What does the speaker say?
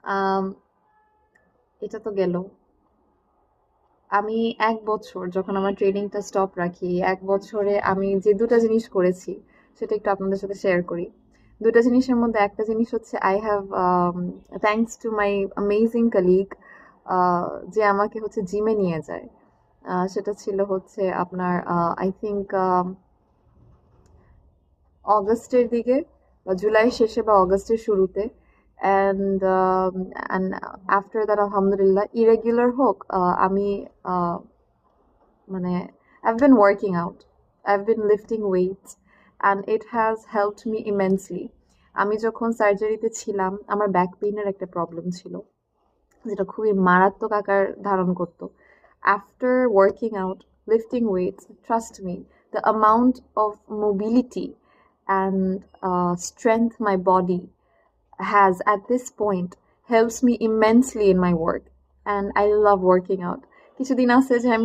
আম, এটা তো গেল। আমি 1 বছর যখন আমার ট্রেনিংটা স্টপ রাখি, 1 বছরে আমি যে দুটা জিনিস করেছি সেটা একটু আপনাদের সাথে শেয়ার করি। দুটা জিনিসের মধ্যে একটা জিনিস হচ্ছে I have thanks to my amazing colleague, যে আমাকে হচ্ছে জিমে নিয়ে যায়। সেটা ছিল হচ্ছে আপনার আই থিঙ্ক অগাস্টের দিকে বা জুলাই শেষে বা অগাস্টের শুরুতে। অ্যান্ড অ্যান্ড আফটার দ্যাট আলহামদুলিল্লাহ ইরেগুলার হোক, আমি আহ, মানে I've been working out, I've been lifting weights and it has helped me immensely. আমি যখন সার্জারিতে ছিলাম আমার ব্যাক পেইনের একটা প্রবলেম ছিল যেটা খুবই মারাত্মক আকার ধারণ করত। After working out, lifting weights, trust me, the amount of mobility and strength my body has at this point helps me immensely in my work and I love working out. কিছুদিন আছে যে আমি